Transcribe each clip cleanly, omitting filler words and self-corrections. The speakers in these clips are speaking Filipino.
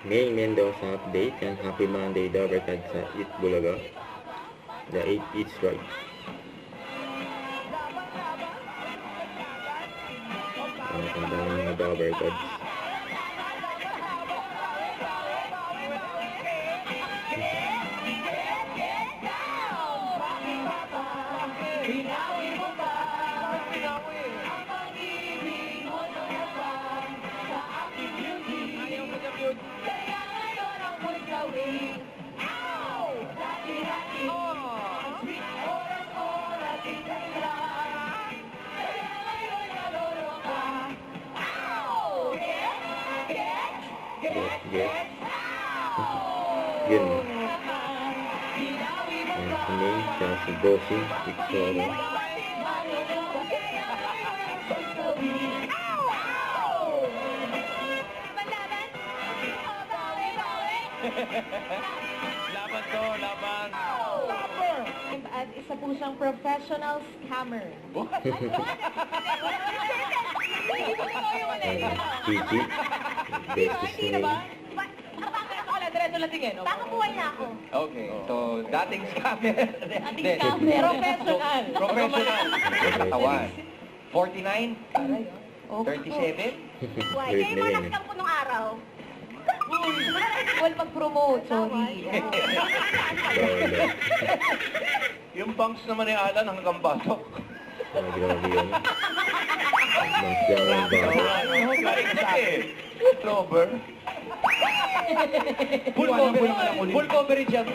May Mendoza update and happy Monday Dovercad sa Eat Bulaga. The 8 Eats Right. Ang dami mga Dovercads. Yes. Yun. Si May, siya si Bossy, Victoria. Laban to, laban. At isa po siyang professional scammer. Gigi. Besties ni May. Diretso lang tingin. Baka buhay na ako. Okay, so dating scammer. Dating scammer. Professional. Professional. Katawan. 49? Okay. 37? Why? Wait Kayo na mo rin. na-scam po nung araw. Well, pag-promote, sorry. Bawal. Yung banks naman ni Alan hanggang batok. Grabe yan. Mas lang ang bata. Clover. Full coverage yan.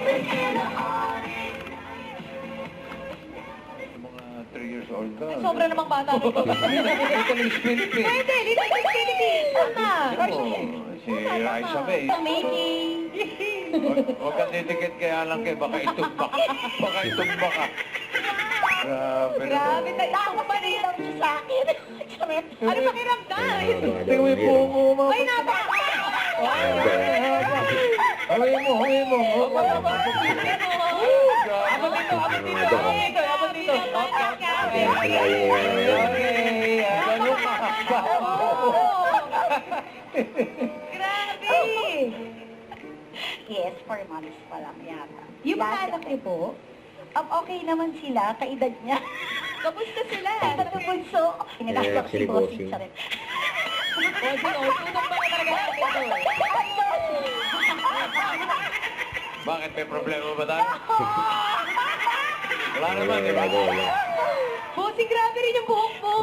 Mga 3 years old ka. Sobra namang bata. Little Spirit. Pwede, Little Miss Philippines. Tama. Si Raisa May. Making. Huwag kang didikit kaya lang kayo. Baka itumbak. Baka itumbak ka. Grabe. Grabe, takot pa rin lang siya sa akin. Ano pakiramdam? Tiwi po mo. Ay, napaka! Hawin mo. Abot dito. Okay. Ganun ka. Grabe! Yes, 4 months pa lang yata. Yung mga anak niyo po, Okay naman sila, kaedad niya. kamusta sila? Ito bunso. Inalakak si Actually, Bossing bossing. sa rin. Tunong pa na talaga natin ito. Bakit? May problema ba tayo? Wala naman, di ba? Wala. Bossing, grabe rin yung buhok mo.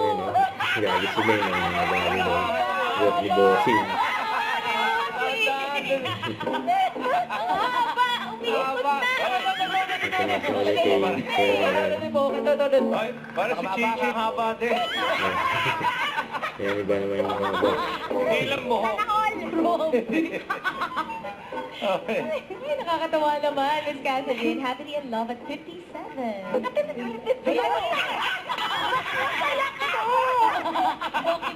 Grabe si May ng mga dami doon. Buhok ni Bossing. Umiikot na. Ito na sa ulit kay Ay, para si Chichi haba din. Kaya iba naman yung mga boss. Ilang mo. Okay. Ay, nakakatawa naman, Miss Casaline. Happily in love at 57.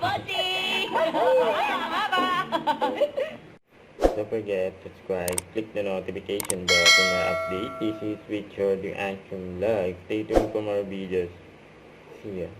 Bossy! Don't forget, subscribe, click the notification bell for more update. This is Richard, the Action Live. Stay tuned for more videos. See ya.